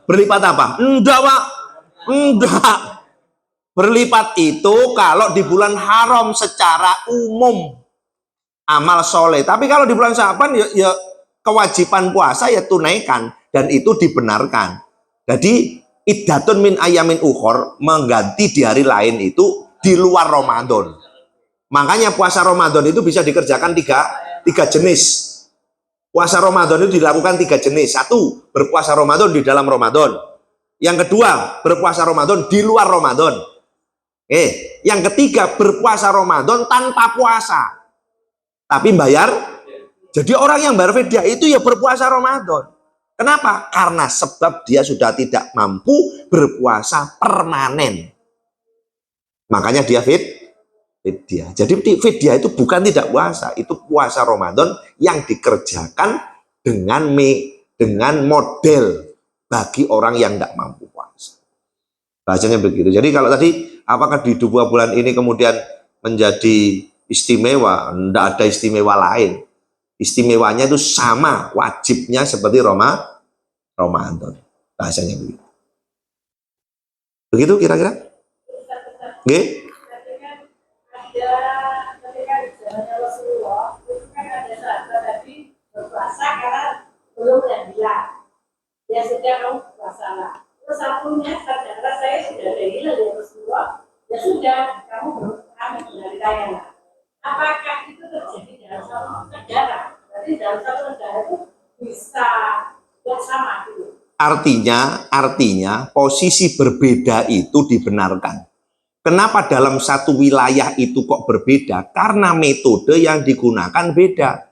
Berlipat apa? Enggak, Pak. Enggak. Berlipat itu kalau di bulan haram secara umum amal soleh. Tapi kalau di bulan Syaban ya kewajiban puasa ya tunaikan, dan itu dibenarkan. Jadi iddatun min ayamin ukhor, mengganti di hari lain itu di luar Ramadan. Makanya puasa Ramadan itu bisa dikerjakan tiga jenis. Puasa Ramadan itu dilakukan 3 jenis. 1, berpuasa Ramadan di dalam Ramadan. Yang kedua, berpuasa Ramadan di luar Ramadan. Yang ketiga, berpuasa Ramadan tanpa puasa, tapi bayar. Jadi orang yang bayar fidyah itu ya berpuasa Ramadan. Kenapa? Karena sebab dia sudah tidak mampu berpuasa permanen. Makanya dia fidyah. Jadi fidyah itu bukan tidak puasa, itu puasa Ramadan yang dikerjakan dengan model bagi orang yang tidak mampu puasa. Bahasanya begitu. Jadi kalau tadi apakah di 2 bulan ini kemudian menjadi istimewa? Tidak ada istimewa lain. Istimewanya itu sama, wajibnya seperti Ramadan. Bahasanya begitu. Begitu kira-kira? Oke? Ketika di zamannya Rasulullah itu kan ada sahabat tadi berpuasa karena belum dan bilang ya sudah kamu berpuasa lah. Terus satunya saudara saya sudah ada hilang dari Rasulullah, ya sudah kamu dari saya lah. Apakah itu terjadi dalam satu negara? Berarti dalam satu negara itu bisa bersama gitu. Artinya posisi berbeda itu dibenarkan. Kenapa dalam satu wilayah itu kok berbeda? Karena metode yang digunakan beda.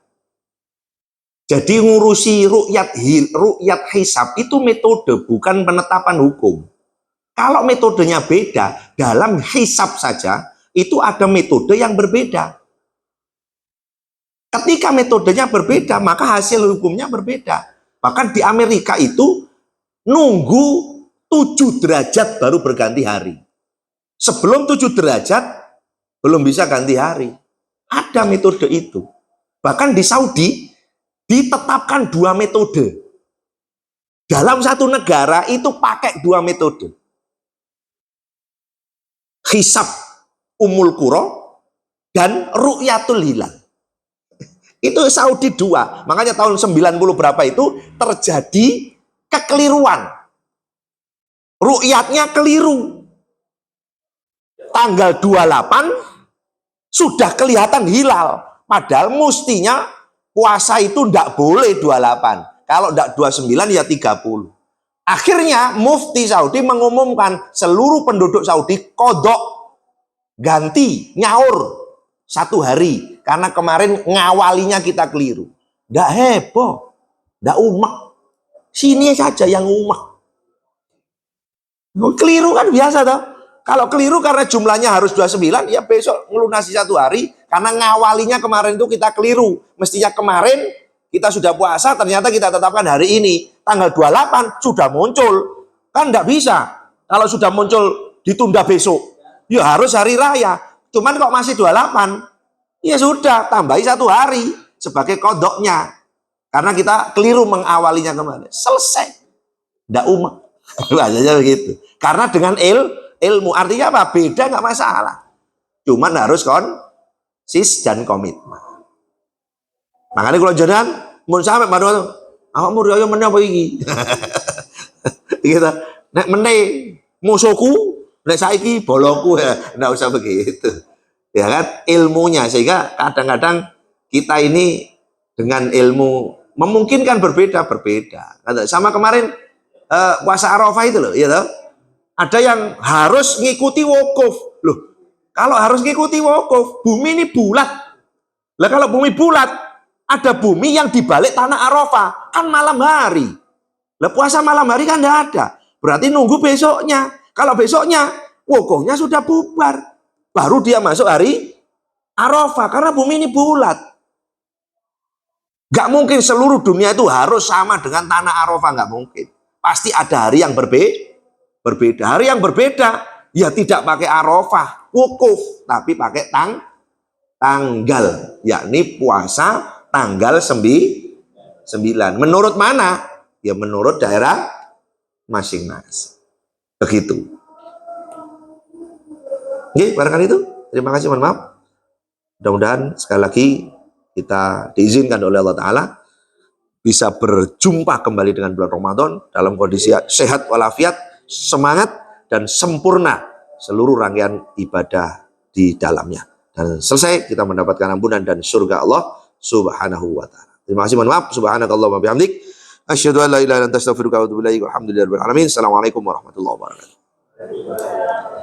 Jadi ngurusi ru'yat hisab itu metode, bukan penetapan hukum. Kalau metodenya beda, dalam hisab saja itu ada metode yang berbeda. Ketika metodenya berbeda, maka hasil hukumnya berbeda. Bahkan di Amerika itu nunggu 7 derajat baru berganti hari. Sebelum 7 derajat belum bisa ganti hari. Ada metode itu. Bahkan di Saudi ditetapkan 2 metode. Dalam satu negara itu pakai 2 metode. Hisab Ummul Qura dan Ru'yatul Hilal. Itu Saudi 2. Makanya tahun 90 berapa itu terjadi kekeliruan. Ru'yatnya keliru. Tanggal 28 sudah kelihatan hilal, padahal mestinya puasa itu tidak boleh 28, kalau tidak 29 ya 30. Akhirnya Mufti Saudi mengumumkan seluruh penduduk Saudi kodok, ganti, nyaur 1 hari, karena kemarin ngawalinya kita keliru. Tidak heboh, tidak umek, sini saja yang umek. Keliru kan biasa toh. Kalau keliru karena jumlahnya harus 29, ya besok ngelunasi 1 hari, karena ngawalinya kemarin itu kita keliru. Mestinya kemarin kita sudah puasa, ternyata kita tetapkan hari ini. Tanggal 28 sudah muncul. Kan enggak bisa. Kalau sudah muncul ditunda besok, ya harus hari raya. Cuman kok masih 28, ya sudah, tambahi 1 hari sebagai kodoknya. Karena kita keliru mengawalinya kemarin. Selesai. Enggak umek. Bahasanya begitu. Karena dengan ilmu, artinya apa? Beda nggak masalah. Cuman harus konsis dan komitmen. Makanya kalau jangan mun sampai baru awakmu riyo meneh apa iki? Gitu. Nek meneh musuhku, nek saiki bolongku ya, enggak usah begitu. Ya kan? Ilmunya, sehingga kadang-kadang kita ini dengan ilmu memungkinkan berbeda. Sama kemarin puasa Arafah itu loh, ya toh? Ada yang harus ngikuti wukuf. Loh, kalau harus ngikuti wukuf, bumi ini bulat. Lah kalau bumi bulat, ada bumi yang dibalik tanah Arafah, kan malam hari. Lah puasa malam hari kan enggak ada. Berarti nunggu besoknya. Kalau besoknya wukufnya sudah bubar, baru dia masuk hari Arafah, karena bumi ini bulat. Gak mungkin seluruh dunia itu harus sama dengan tanah Arafah, gak mungkin. Pasti ada hari yang berbeda. Hari yang berbeda, ya tidak pakai Arafah, wukuf, tapi pakai tanggal, yakni puasa tanggal 9. Menurut mana? Ya menurut daerah masing-masing. Begitu. Oke, barangkali itu. Terima kasih, mohon maaf. Mudah-mudahan sekali lagi kita diizinkan oleh Allah Ta'ala bisa berjumpa kembali dengan bulan Ramadan dalam kondisi sehat walafiat, semangat, dan sempurna seluruh rangkaian ibadah di dalamnya. Dan selesai kita mendapatkan ampunan dan surga Allah Subhanahu wa Ta'ala. Terima kasih, mohon maaf. Subhanakallahumma bihamdik. Asyhadu an la ilaha illa anta astaghfiruka wa atubu ilaik. Walhamdulillahirabbil alamin. Assalamualaikum warahmatullahi wabarakatuh.